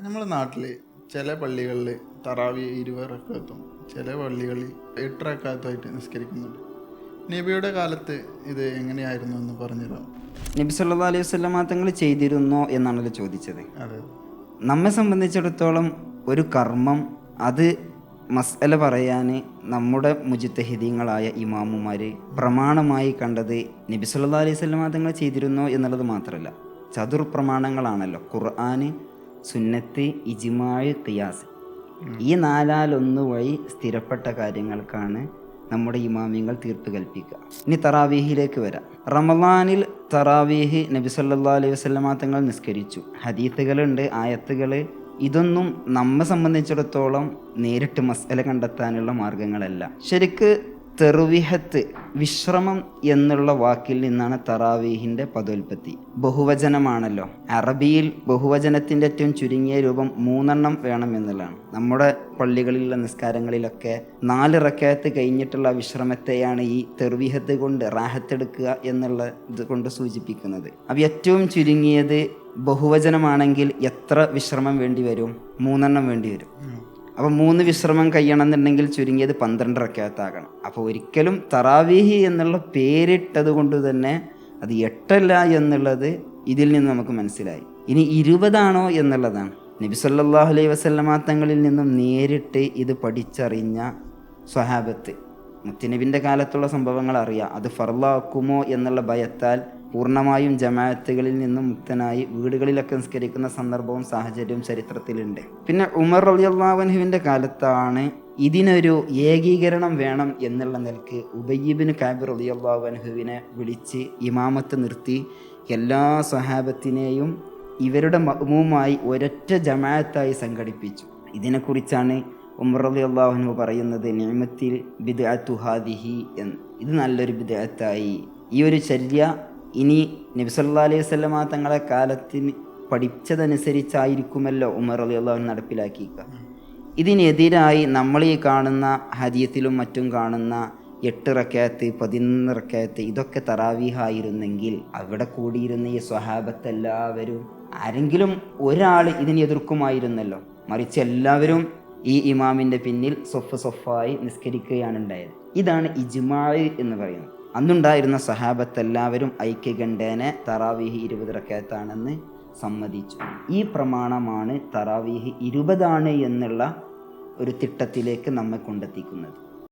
നമ്മുടെ നാട്ടിൽ ചില പള്ളികളിൽ തറാവി 20 റക്അത്തും ചില പള്ളികളിൽ 8 റക്അത്തുമായിട്ട് നിസ്കരിക്കുന്നുണ്ട്. നബിയുടെ കാലത്ത് ഇത് എങ്ങനെയായിരുന്നു എന്ന് പറഞ്ഞുതരാം. നബി സല്ലല്ലാഹു അലൈഹി വസല്ലം തങ്ങൾ ചെയ്തിരുന്നോ എന്നാണല്ലോ ചോദിച്ചത്. അതെ, നമ്മെ സംബന്ധിച്ചിടത്തോളം ഒരു കർമ്മം അത് മസ്അല പറയാൻ നമ്മുടെ മുജ്തഹിദീങ്ങളായ ഇമാമുമാർ പ്രമാണമായി കണ്ടത് നബി സല്ലല്ലാഹു അലൈഹി വസല്ലം തങ്ങൾ ചെയ്തിരുന്നോ എന്നുള്ളത് മാത്രമല്ല, ചതുർ പ്രമാണങ്ങളാണല്ലോ ഖുർആൻ, സുന്നത്ത്, ഇജ്മാഅ്, ഖിയാസ്. ഈ 4-1 വഴി സ്ഥിരപ്പെട്ട കാര്യങ്ങൾക്കാണ് നമ്മുടെ ഇമാമിങ്ങൾ തീർപ്പ് കൽപ്പിക്കുക. ഇനി തറാവീഹിലേക്ക് വരാം. റമളാനിൽ തറാവീഹ് നബി സല്ലല്ലാഹു അലൈഹി വസല്ലം തങ്ങൾ നിസ്കരിച്ചു. ഹദീസുകളുണ്ട്, ആയത്തുകൾ. ഇതൊന്നും നമ്മെ സംബന്ധിച്ചിടത്തോളം നേരിട്ട് മസ്അല കണ്ടെത്താനുള്ള മാർഗങ്ങളല്ല. ശരിക്ക് തെർവിഹത്ത്, വിശ്രമം എന്നുള്ള വാക്കിൽ നിന്നാണ് തറാവീഹിൻ്റെ പദോൽപത്തി. ബഹുവചനമാണല്ലോ. അറബിയിൽ ബഹുവചനത്തിൻ്റെ ഏറ്റവും ചുരുങ്ങിയ രൂപം 3 വേണം എന്നുള്ളതാണ്. നമ്മുടെ പള്ളികളിലുള്ള നിസ്കാരങ്ങളിലൊക്കെ 4 റക്അത്ത് കഴിഞ്ഞിട്ടുള്ള വിശ്രമത്തെയാണ് ഈ തെർവിഹത്ത് കൊണ്ട് റാഹത്തെടുക്കുക എന്നുള്ള ഇത് കൊണ്ട് സൂചിപ്പിക്കുന്നത്. അപ്പോൾ ഏറ്റവും ചുരുങ്ങിയത് ബഹുവചനമാണെങ്കിൽ എത്ര വിശ്രമം വേണ്ടി വരും? 3 വേണ്ടി വരും. അപ്പോൾ 3 വിശ്രമം കഴിയണമെന്നുണ്ടെങ്കിൽ ചുരുങ്ങിയത് 12 റക്അത്താകണം. അപ്പോൾ ഒരിക്കലും തറാവീഹ് എന്നുള്ള പേരിട്ടത് കൊണ്ട് തന്നെ അത് 8 എന്നുള്ളത് ഇതിൽ നിന്ന് നമുക്ക് മനസ്സിലായി. ഇനി 20 എന്നുള്ളതാണ്. നബി സല്ലല്ലാഹു അലൈഹി വസല്ലമ തങ്ങളിൽ നിന്നും നേരിട്ട് ഇത് പഠിച്ചറിഞ്ഞ സ്വഹാബത്ത്, മുത്തുനബിൻ്റെ കാലത്തുള്ള സംഭവങ്ങൾ അറിയാം. അത് ഫർളാക്കുമോ എന്നുള്ള ഭയത്താൽ പൂർണ്ണമായും ജമാഅത്തുകളിൽ നിന്നും മുക്തനായി വീടുകളിലൊക്കെ നിസ്കരിക്കുന്ന സന്ദർഭവും സാഹചര്യവും ചരിത്രത്തിലുണ്ട്. പിന്നെ ഉമർ റളിയല്ലാഹു അൻഹുവിൻ്റെ കാലത്താണ് ഇതിനൊരു ഏകീകരണം വേണം എന്നുള്ള നിലക്ക് ഉബയ്യ് ഇബ്നു കഅബ് റളിയല്ലാഹു അൻഹുവിനെ വിളിച്ച് ഇമാമത്ത് നിർത്തി എല്ലാ സ്വഹാബത്തിനെയും ഇവരുടെ മഅ്മൂമായി ഒരൊറ്റ ജമാഅത്തായി സംഘടിപ്പിച്ചു. ഇതിനെക്കുറിച്ചാണ് ഉമർ റളിയല്ലാഹു അൻഹു പറയുന്നത്, നിഅമത്തിൽ ബിദ്അത്തു ഹാദിഹി എന്ന്. ഇത് നല്ലൊരു ബിദ്അത്തായി. ഈ ഒരു ചര്യ ഇനി നബി സല്ലല്ലാഹു അലൈഹി വസല്ലമ തങ്ങളെ കാലത്തിന് പഠിച്ചതനുസരിച്ചായിരിക്കുമല്ലോ ഉമർ റളിയല്ലാഹു അൻഹു നടപ്പിലാക്കിക്കുക. ഇതിനെതിരായി നമ്മൾ ഈ കാണുന്ന ഹദീസിലും മറ്റും കാണുന്ന 8 റക്അത്ത്, 11 റക്അത്ത് ഇതൊക്കെ തറാവീഹായിരുന്നെങ്കിൽ അവിടെ കൂടിയിരുന്ന ഈ സ്വഹാബത്ത് എല്ലാവരും ആരെങ്കിലും ഒരാൾ ഇതിനെ എതിർക്കുമായിരുന്നല്ലോ. മറിച്ച് എല്ലാവരും ഈ ഇമാമിൻ്റെ പിന്നിൽ സൊഫായി നിസ്കരിക്കുകയാണ് ഉണ്ടായത്. ഇതാണ് ഇജ്മാഅ് എന്ന് പറയുന്നത്. അന്നുണ്ടായിരുന്ന സഹാബത്ത് എല്ലാവരും ഐക്യകണ്ഠേന തറാവീഹ് 20 റക്അത്താണെന്ന് സമ്മതിച്ചു. ഈ പ്രമാണമാണ് തറാവീഹ് 20 എന്നുള്ള ഒരു തിട്ടത്തിലേക്ക് നമ്മെ കൊണ്ടെത്തിക്കുന്നത്.